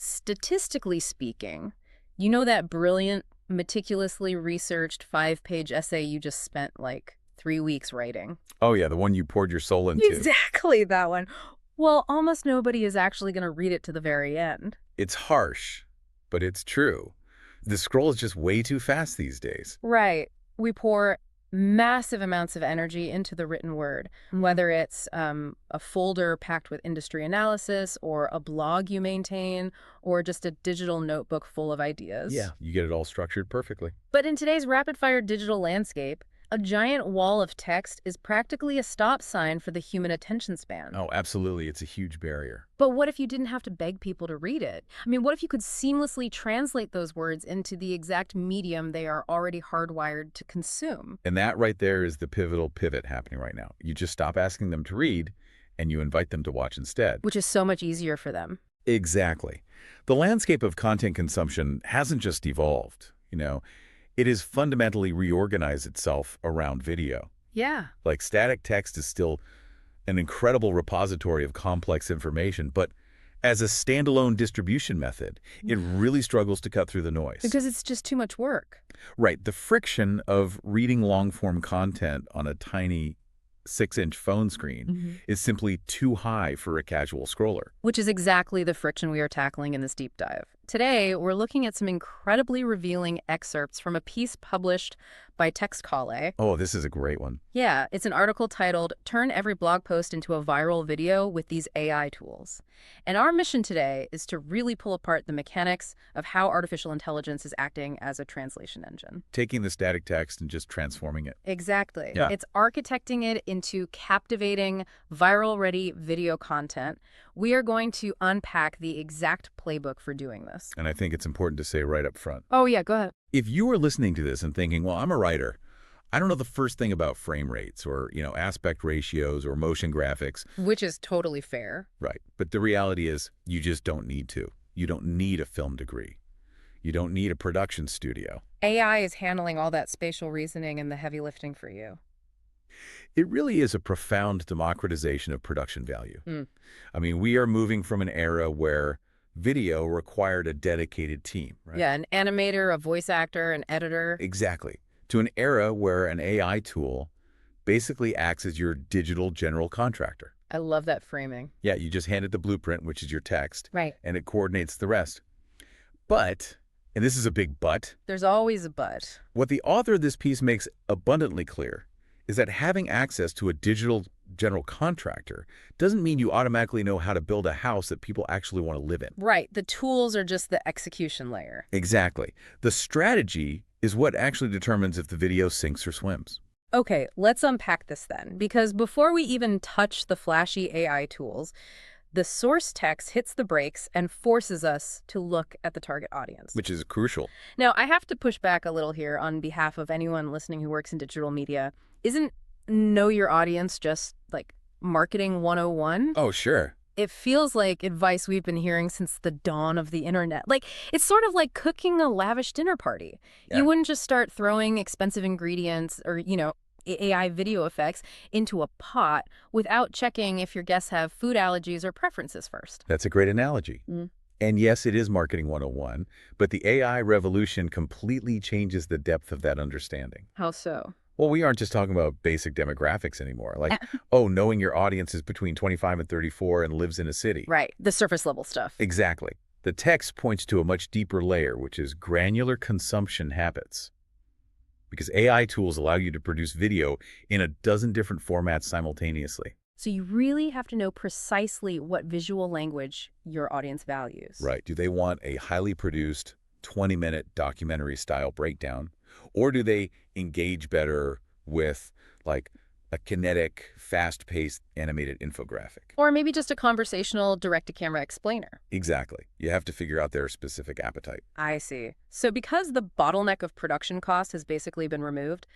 statistically speaking, you know that brilliant, meticulously researched 5-page essay you just spent like 3 weeks writing? Oh yeah, the one you poured your soul into. Exactly that one. Well, almost nobody is actually going to read it to the very end. It's harsh, but it's true. The scroll is just way too fast these days. Right. We pour massive amounts of energy into the written word, whether it's a folder packed with industry analysis or a blog you maintain or just a digital notebook full of ideas. Yeah, you get it all structured perfectly. But in today's rapid-fire digital landscape, a giant wall of text is practically a stop sign for the human attention span. Oh, absolutely. It's a huge barrier. But what if you didn't have to beg people to read it? I mean, what if you could seamlessly translate those words into the exact medium they are already hardwired to consume? And that right there is the pivotal pivot happening right now. You just stop asking them to read and you invite them to watch instead. Which is so much easier for them. Exactly. The landscape of content consumption hasn't just evolved, It has fundamentally reorganized itself around video. Yeah. Like static text is still an incredible repository of complex information, but as a standalone distribution method, it really struggles to cut through the noise. Because it's just too much work. Right. The friction of reading long-form content on a tiny 6-inch phone screen is simply too high for a casual scroller. Which is exactly the friction we are tackling in this deep dive. Today, we're looking at some incredibly revealing excerpts from a piece published by TextCalle. Oh, this is a great one. Yeah, it's an article titled, "Turn Every Blog Post into a Viral Video with These AI Tools." And our mission today is to really pull apart the mechanics of how artificial intelligence is acting as a translation engine. Taking the static text and just transforming it. Exactly. Yeah. It's architecting it into captivating, viral-ready video content. We are going to unpack the exact playbook for doing this. And I think it's important to say right up front. Oh, yeah, go ahead. If you are listening to this and thinking, well, I'm a writer, I don't know the first thing about frame rates or, aspect ratios or motion graphics. Which is totally fair. Right. But the reality is you just don't need to. You don't need a film degree. You don't need a production studio. AI is handling all that spatial reasoning and the heavy lifting for you. It really is a profound democratization of production value. I mean, we are moving from an era where video required a dedicated team, right? Yeah, an animator, a voice actor, an editor. Exactly. To an era where an AI tool basically acts as your digital general contractor. I love that framing. Yeah, you just hand it the blueprint, which is your text, Right. and it coordinates the rest. But, and this is a big but, There's always a but. what the author of this piece makes abundantly clear is that having access to a digital general contractor doesn't mean you automatically know how to build a house that people actually want to live in. Right. The tools are just the execution layer. Exactly. The strategy is what actually determines if the video sinks or swims. Okay, let's unpack this then, because before we even touch the flashy AI tools, the source text hits the brakes and forces us to look at the target audience. Which is crucial. Now, I have to push back a little here on behalf of anyone listening who works in digital media. Isn't know your audience just like marketing 101? Oh, sure. It feels like advice we've been hearing since the dawn of the internet. Like, it's sort of like cooking a lavish dinner party. Yeah. You wouldn't just start throwing expensive ingredients or, AI video effects into a pot without checking if your guests have food allergies or preferences first. That's a great analogy. And yes, it is marketing 101, but the AI revolution completely changes the depth of that understanding. How so? Well, we aren't just talking about basic demographics anymore. Like, knowing your audience is between 25 and 34 and lives in a city. Right, the surface level stuff. Exactly. The text points to a much deeper layer, which is granular consumption habits. Because AI tools allow you to produce video in a dozen different formats simultaneously. So you really have to know precisely what visual language your audience values. Right. Do they want a highly produced 20-minute documentary-style breakdown? Or do they engage better with, like, a kinetic, fast-paced animated infographic? Or maybe just a conversational direct-to-camera explainer. Exactly. You have to figure out their specific appetite. I see. So because the bottleneck of production cost has basically been removed,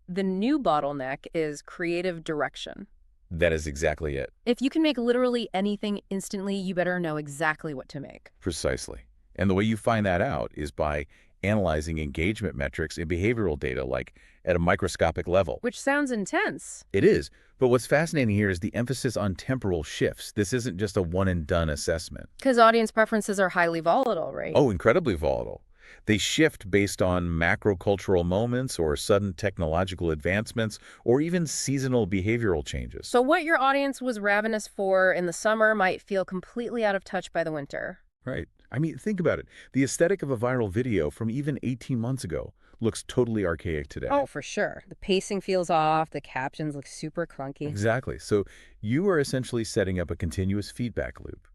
the new bottleneck is creative direction. That is exactly it. If you can make literally anything instantly, you better know exactly what to make. Precisely. And the way you find that out is by analyzing engagement metrics and behavioral data like at a microscopic level. Which sounds intense. It is, but what's fascinating here is the emphasis on temporal shifts. This isn't just a one-and-done assessment. Because audience preferences are highly volatile, right? Oh, incredibly volatile. They shift based on macrocultural moments or sudden technological advancements or even seasonal behavioral changes. So what your audience was ravenous for in the summer might feel completely out of touch by the winter. Right. I mean, think about it. The aesthetic of a viral video from even 18 months ago looks totally archaic today. Oh, for sure. The pacing feels off. The captions look super clunky. Exactly. So you are essentially setting up a continuous feedback loop.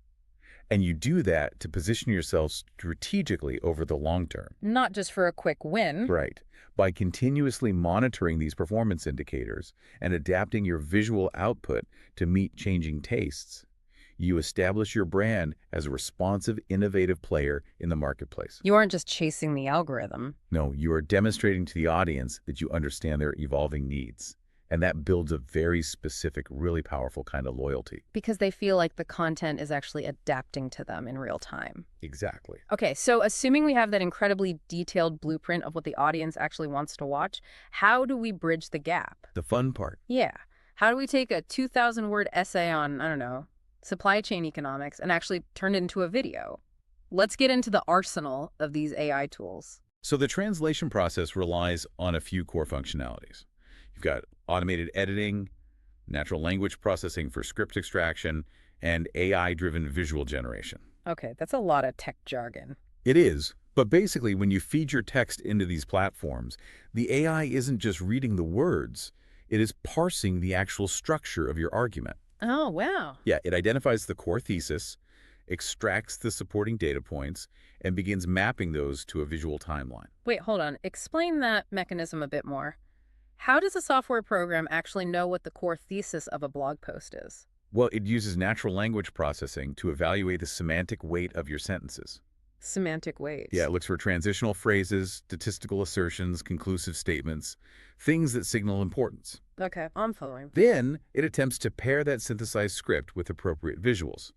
And you do that to position yourself strategically over the long term. Not just for a quick win. Right. By continuously monitoring these performance indicators and adapting your visual output to meet changing tastes, you establish your brand as a responsive, innovative player in the marketplace. You aren't just chasing the algorithm. No, you are demonstrating to the audience that you understand their evolving needs. And that builds a very specific, really powerful kind of loyalty. Because they feel like the content is actually adapting to them in real time. Exactly. Okay, so assuming we have that incredibly detailed blueprint of what the audience actually wants to watch, how do we bridge the gap? The fun part. Yeah. How do we take a 2,000-word essay on, I don't know, supply chain economics and actually turn it into a video? Let's get into the arsenal of these AI tools. So the translation process relies on a few core functionalities. You've got automated editing, natural language processing for script extraction, and AI-driven visual generation. Okay, that's a lot of tech jargon. It is, but basically when you feed your text into these platforms, the AI isn't just reading the words, it is parsing the actual structure of your argument. Oh, wow. Yeah, it identifies the core thesis, extracts the supporting data points, and begins mapping those to a visual timeline. Wait, hold on. Explain that mechanism a bit more. How does a software program actually know what the core thesis of a blog post is? Well, it uses natural language processing to evaluate the semantic weight of your sentences. Semantic weights. Yeah, it looks for transitional phrases, statistical assertions, conclusive statements, things that signal importance. Okay, I'm following. Then it attempts to pair that synthesized script with appropriate visuals.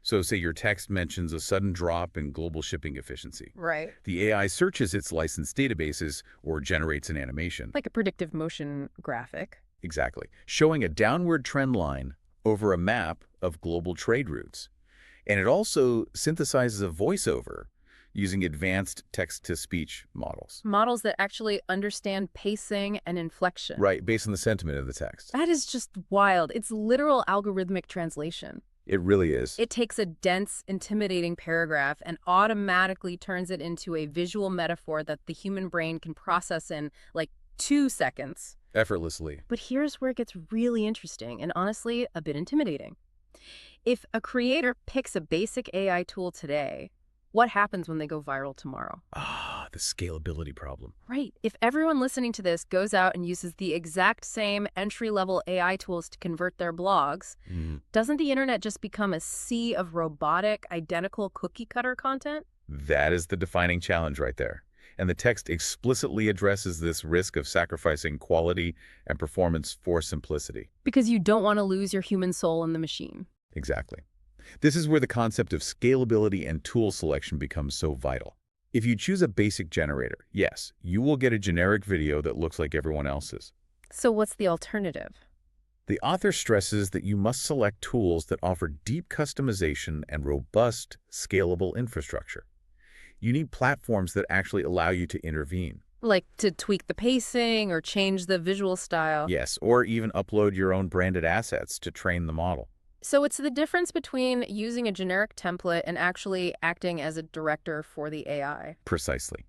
So say your text mentions a sudden drop in global shipping efficiency. Right. The AI searches its licensed databases or generates an animation. Like a predictive motion graphic. Exactly. Showing a downward trend line over a map of global trade routes. And it also synthesizes a voiceover using advanced text-to-speech models. Models that actually understand pacing and inflection. Right, based on the sentiment of the text. That is just wild. It's literal algorithmic translation. It really is. It takes a dense, intimidating paragraph and automatically turns it into a visual metaphor that the human brain can process in like 2 seconds. Effortlessly. But here's where it gets really interesting and honestly a bit intimidating. If a creator picks a basic AI tool today, what happens when they go viral tomorrow? Ah, the scalability problem. Right. If everyone listening to this goes out and uses the exact same entry-level AI tools to convert their blogs, doesn't the internet just become a sea of robotic, identical cookie-cutter content? That is the defining challenge right there. And the text explicitly addresses this risk of sacrificing quality and performance for simplicity. Because you don't want to lose your human soul in the machine. Exactly. This is where the concept of scalability and tool selection becomes so vital. If you choose a basic generator, yes, you will get a generic video that looks like everyone else's. So what's the alternative? The author stresses that you must select tools that offer deep customization and robust, scalable infrastructure. You need platforms that actually allow you to intervene. Like to tweak the pacing or change the visual style? Yes, or even upload your own branded assets to train the model. So it's the difference between using a generic template and actually acting as a director for the AI. Precisely.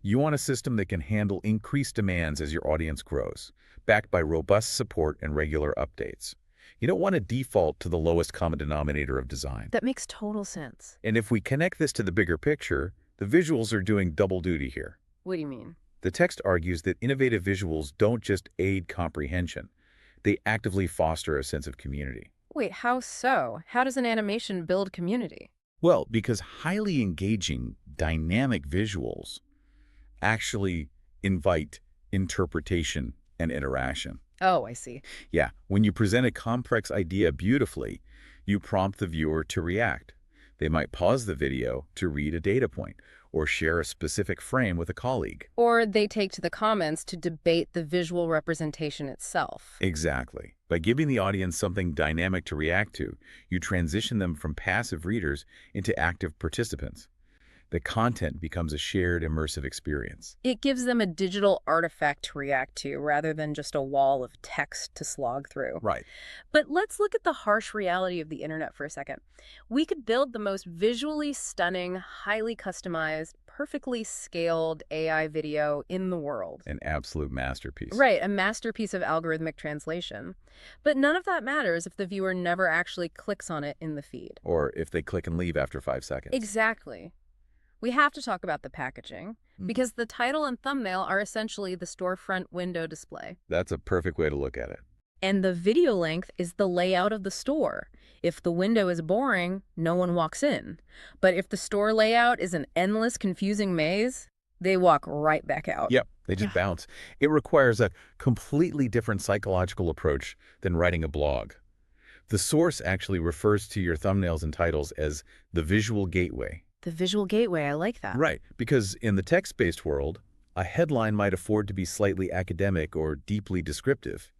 You want a system that can handle increased demands as your audience grows, backed by robust support and regular updates. You don't want to default to the lowest common denominator of design. That makes total sense. And if we connect this to the bigger picture, the visuals are doing double duty here. What do you mean? The text argues that innovative visuals don't just aid comprehension, they actively foster a sense of community. Wait, how so? How does an animation build community? Well, because highly engaging, dynamic visuals actually invite interpretation and interaction. Oh, I see. Yeah, when you present a complex idea beautifully, you prompt the viewer to react. They might pause the video to read a data point or share a specific frame with a colleague. Or they take to the comments to debate the visual representation itself. Exactly. By giving the audience something dynamic to react to, you transition them from passive readers into active participants. The content becomes a shared, immersive experience. It gives them a digital artifact to react to rather than just a wall of text to slog through. Right. But let's look at the harsh reality of the internet for a second. We could build the most visually stunning, highly customized, perfectly scaled AI video in the world. An absolute masterpiece. Right, a masterpiece of algorithmic translation. But none of that matters if the viewer never actually clicks on it in the feed. Or if they click and leave after 5 seconds. Exactly. We have to talk about the packaging, because the title and thumbnail are essentially the storefront window display. That's a perfect way to look at it. And the video length is the layout of the store. If the window is boring, no one walks in. But if the store layout is an endless, confusing maze, they walk right back out. Yep, they just bounce. It requires a completely different psychological approach than writing a blog. The source actually refers to your thumbnails and titles as the visual gateway. The visual gateway, I like that. Right, because in the text-based world, a headline might afford to be slightly academic or deeply descriptive.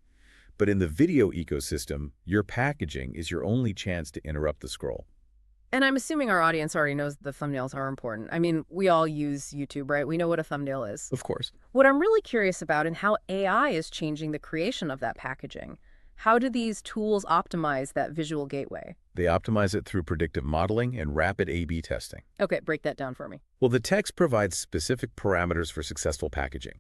But in the video ecosystem, your packaging is your only chance to interrupt the scroll. And I'm assuming our audience already knows the thumbnails are important. I mean, we all use YouTube, right? We know what a thumbnail is. Of course. What I'm really curious about and how AI is changing the creation of that packaging. How do these tools optimize that visual gateway? They optimize it through predictive modeling and rapid A/B testing. Okay, break that down for me. Well, the text provides specific parameters for successful packaging.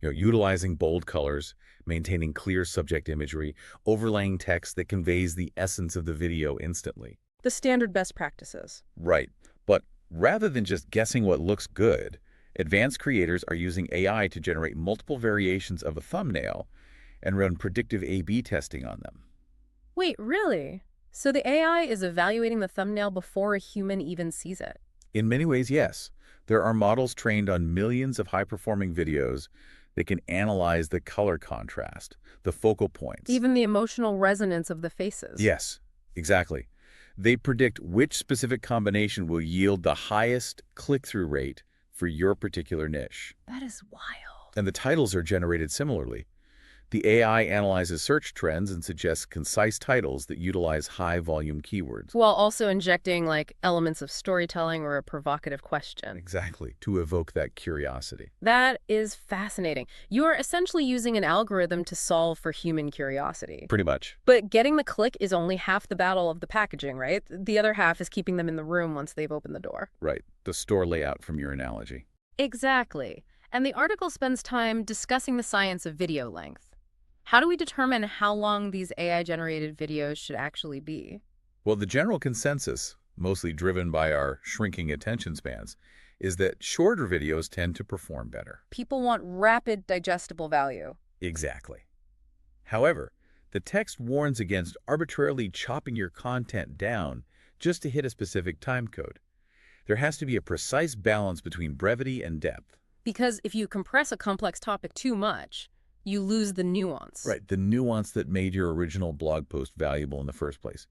Utilizing bold colors, maintaining clear subject imagery, overlaying text that conveys the essence of the video instantly. The standard best practices. Right. But rather than just guessing what looks good, advanced creators are using AI to generate multiple variations of a thumbnail and run predictive A/B testing on them. Wait, really? So the AI is evaluating the thumbnail before a human even sees it? In many ways, yes. There are models trained on millions of high-performing videos that can analyze the color contrast, the focal points. Even the emotional resonance of the faces? Yes, exactly. They predict which specific combination will yield the highest click-through rate for your particular niche. That is wild. And the titles are generated similarly. The AI analyzes search trends and suggests concise titles that utilize high-volume keywords. While also injecting, like, elements of storytelling or a provocative question. Exactly, to evoke that curiosity. That is fascinating. You are essentially using an algorithm to solve for human curiosity. Pretty much. But getting the click is only half the battle of the packaging, right? The other half is keeping them in the room once they've opened the door. Right, the store layout from your analogy. Exactly. And the article spends time discussing the science of video length. How do we determine how long these AI-generated videos should actually be? Well, the general consensus, mostly driven by our shrinking attention spans, is that shorter videos tend to perform better. People want rapid, digestible value. Exactly. However, the text warns against arbitrarily chopping your content down just to hit a specific time code. There has to be a precise balance between brevity and depth. Because if you compress a complex topic too much, you lose the nuance. Right, the nuance that made your original blog post valuable in the first place.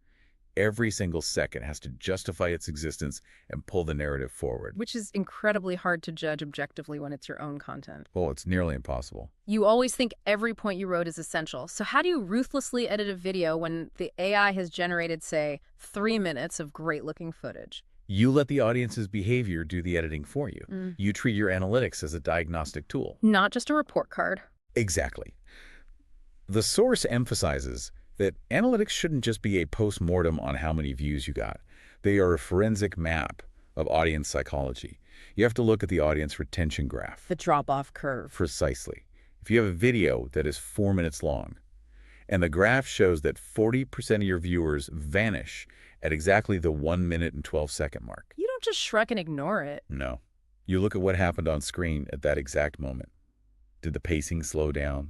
Every single second has to justify its existence and pull the narrative forward. Which is incredibly hard to judge objectively when it's your own content. Well, it's nearly impossible. You always think every point you wrote is essential. So how do you ruthlessly edit a video when the AI has generated, say, 3 minutes of great-looking footage? You let the audience's behavior do the editing for you. You treat your analytics as a diagnostic tool. Not just a report card. Exactly. The source emphasizes that analytics shouldn't just be a post-mortem on how many views you got. They are a forensic map of audience psychology. You have to look at the audience retention graph. The drop-off curve. Precisely. If you have a video that is 4 minutes long, and the graph shows that 40% of your viewers vanish at exactly the 1 minute and 12-second mark. You don't just shrug and ignore it. No. You look at what happened on screen at that exact moment. Did the pacing slow down?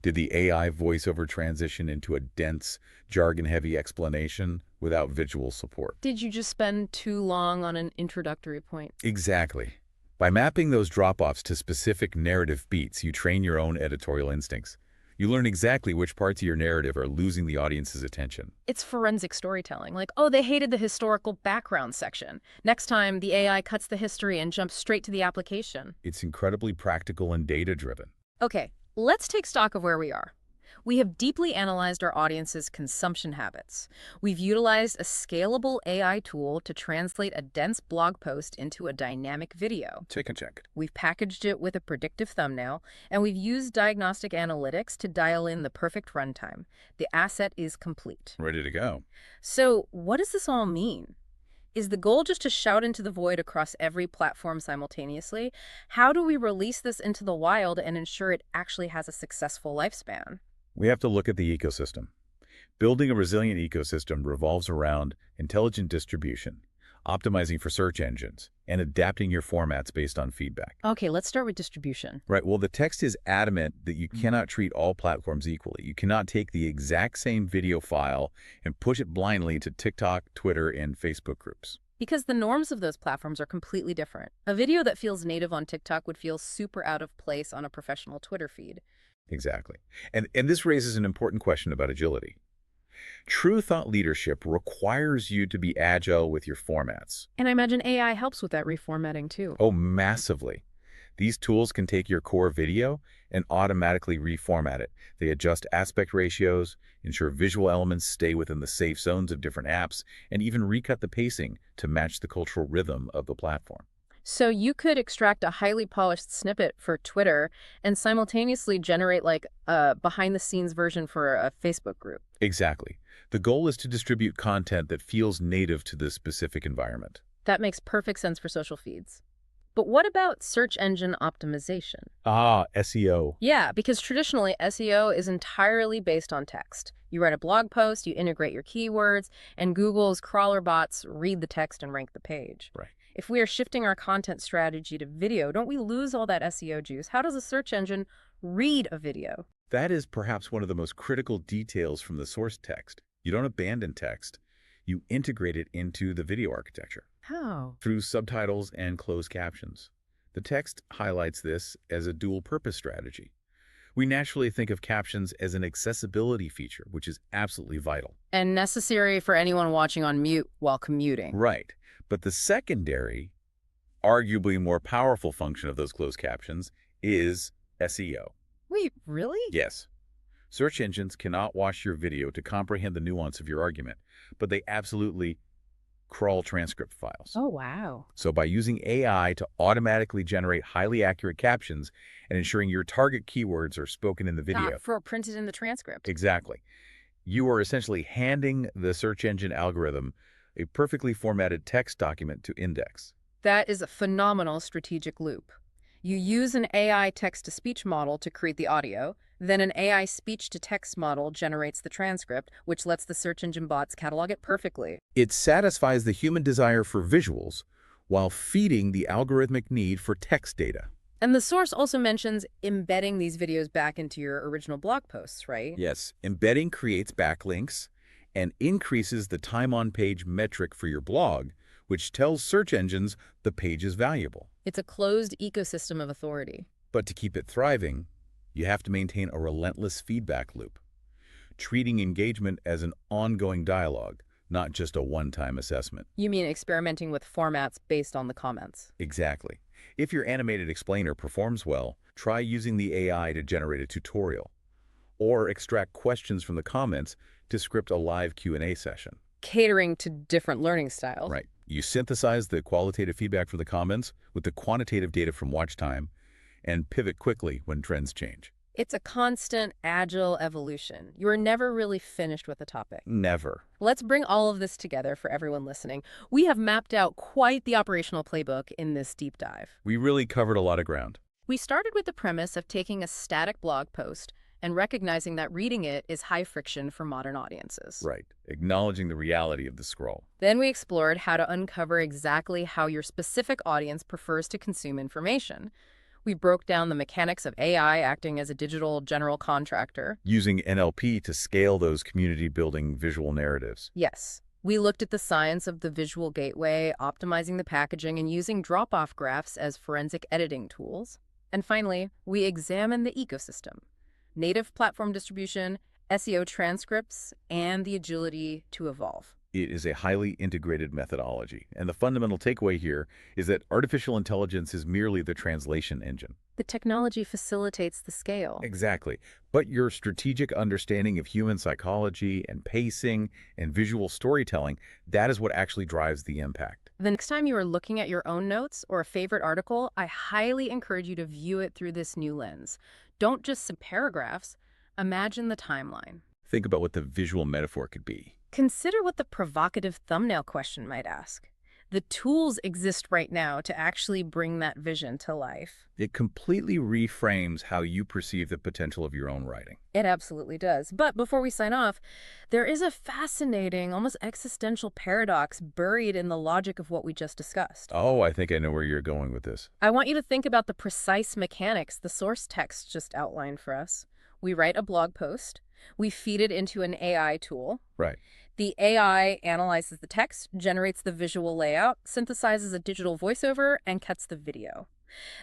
Did the AI voiceover transition into a dense, jargon-heavy explanation without visual support? Did you just spend too long on an introductory point? Exactly. By mapping those drop-offs to specific narrative beats, you train your own editorial instincts. You learn exactly which parts of your narrative are losing the audience's attention. It's forensic storytelling. Like, oh, they hated the historical background section. Next time, the AI cuts the history and jumps straight to the application. It's incredibly practical and data-driven. Okay, let's take stock of where we are. We have deeply analyzed our audience's consumption habits. We've utilized a scalable AI tool to translate a dense blog post into a dynamic video. Check. We've packaged it with a predictive thumbnail, and we've used diagnostic analytics to dial in the perfect runtime. The asset is complete. Ready to go. So, what does this all mean? Is the goal just to shout into the void across every platform simultaneously? How do we release this into the wild and ensure it actually has a successful lifespan? We have to look at the ecosystem. Building a resilient ecosystem revolves around intelligent distribution, optimizing for search engines, and adapting your formats based on feedback. Okay, let's start with distribution. Right, well, the text is adamant that you cannot treat all platforms equally. You cannot take the exact same video file and push it blindly to TikTok, Twitter, and Facebook groups. Because the norms of those platforms are completely different. A video that feels native on TikTok would feel super out of place on a professional Twitter feed. Exactly. And this raises an important question about agility. True thought leadership requires you to be agile with your formats. And I imagine AI helps with that reformatting too. Oh, massively. These tools can take your core video and automatically reformat it. They adjust aspect ratios, ensure visual elements stay within the safe zones of different apps, and even recut the pacing to match the cultural rhythm of the platform. So you could extract a highly polished snippet for Twitter and simultaneously generate like a behind-the-scenes version for a Facebook group. Exactly. The goal is to distribute content that feels native to this specific environment. That makes perfect sense for social feeds. But what about search engine optimization? SEO. Yeah, because traditionally SEO is entirely based on text. You write a blog post, you integrate your keywords, and Google's crawler bots read the text and rank the page. Right. If we are shifting our content strategy to video, don't we lose all that SEO juice? How does a search engine read a video? That is perhaps one of the most critical details from the source text. You don't abandon text. You integrate it into the video architecture. How? Through subtitles and closed captions. The text highlights this as a dual-purpose strategy. We naturally think of captions as an accessibility feature, which is absolutely vital. And necessary for anyone watching on mute while commuting. Right. But the secondary, arguably more powerful function of those closed captions is SEO. Wait, really? Yes. Search engines cannot watch your video to comprehend the nuance of your argument, but they absolutely crawl transcript files. Oh, wow. So by using AI to automatically generate highly accurate captions and ensuring your target keywords are spoken in the video. Not for printed in the transcript. Exactly. You are essentially handing the search engine algorithm a perfectly formatted text document to index. That is a phenomenal strategic loop. You use an AI text-to-speech model to create the audio, then an AI speech-to-text model generates the transcript, which lets the search engine bots catalog it perfectly. It satisfies the human desire for visuals while feeding the algorithmic need for text data. And the source also mentions embedding these videos back into your original blog posts, right? Yes, embedding creates backlinks and increases the time on page metric for your blog, which tells search engines the page is valuable. It's a closed ecosystem of authority. But to keep it thriving, you have to maintain a relentless feedback loop, treating engagement as an ongoing dialogue, not just a one-time assessment. You mean experimenting with formats based on the comments? Exactly. If your animated explainer performs well, try using the AI to generate a tutorial, or extract questions from the comments to script a live Q&A session. Catering to different learning styles. Right. You synthesize the qualitative feedback from the comments with the quantitative data from watch time and pivot quickly when trends change. It's a constant, agile evolution. You are never really finished with a topic. Never. Let's bring all of this together for everyone listening. We have mapped out quite the operational playbook in this deep dive. We really covered a lot of ground. We started with the premise of taking a static blog post and recognizing that reading it is high friction for modern audiences. Right. Acknowledging the reality of the scroll. Then we explored how to uncover exactly how your specific audience prefers to consume information. We broke down the mechanics of AI acting as a digital general contractor. Using NLP to scale those community-building visual narratives. Yes. We looked at the science of the visual gateway, optimizing the packaging, and using drop-off graphs as forensic editing tools. And finally, we examined the ecosystem. native platform distribution, SEO transcripts, and the agility to evolve. It is a highly integrated methodology, and the fundamental takeaway here is that artificial intelligence is merely the translation engine. The technology facilitates the scale. Exactly. But your strategic understanding of human psychology and pacing and visual storytelling, that is what actually drives the impact. The next time you are looking at your own notes or a favorite article, I highly encourage you to view it through this new lens. Don't just see paragraphs, imagine the timeline. Think about what the visual metaphor could be. Consider what the provocative thumbnail question might ask. The tools exist right now to actually bring that vision to life. It completely reframes how you perceive the potential of your own writing. It absolutely does. But before we sign off, there is a fascinating, almost existential paradox buried in the logic of what we just discussed. Oh, I think I know where you're going with this. I want you to think about the precise mechanics the source text just outlined for us. We write a blog post. We feed it into an AI tool. Right. The AI analyzes the text, generates the visual layout, synthesizes a digital voiceover, and cuts the video.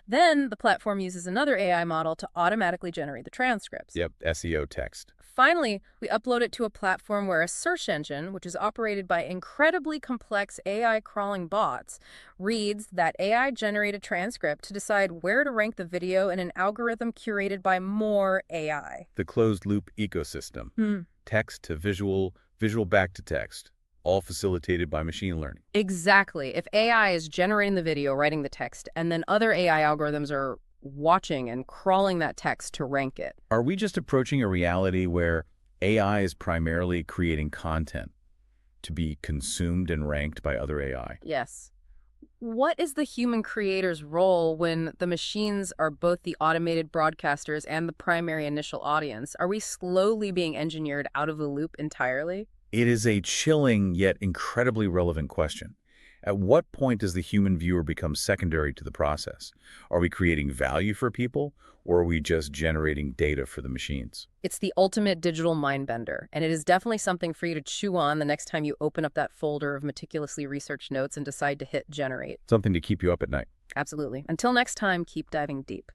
Then the platform uses another AI model to automatically generate the transcripts. Yep, SEO text. Finally, we upload it to a platform where a search engine, which is operated by incredibly complex AI crawling bots, reads that AI-generated transcript to decide where to rank the video in an algorithm curated by more AI. The closed-loop ecosystem. Text to visual, visual back to text, all facilitated by machine learning. Exactly. If AI is generating the video, writing the text, and then other AI algorithms are watching and crawling that text to rank it. Are we just approaching a reality where AI is primarily creating content to be consumed and ranked by other AI? Yes. What is the human creator's role when the machines are both the automated broadcasters and the primary initial audience? Are we slowly being engineered out of the loop entirely? It is a chilling yet incredibly relevant question. At what point does the human viewer become secondary to the process? Are we creating value for people, or are we just generating data for the machines? It's the ultimate digital mind bender, and it is definitely something for you to chew on the next time you open up that folder of meticulously researched notes and decide to hit generate. Something to keep you up at night. Absolutely. Until next time, keep diving deep.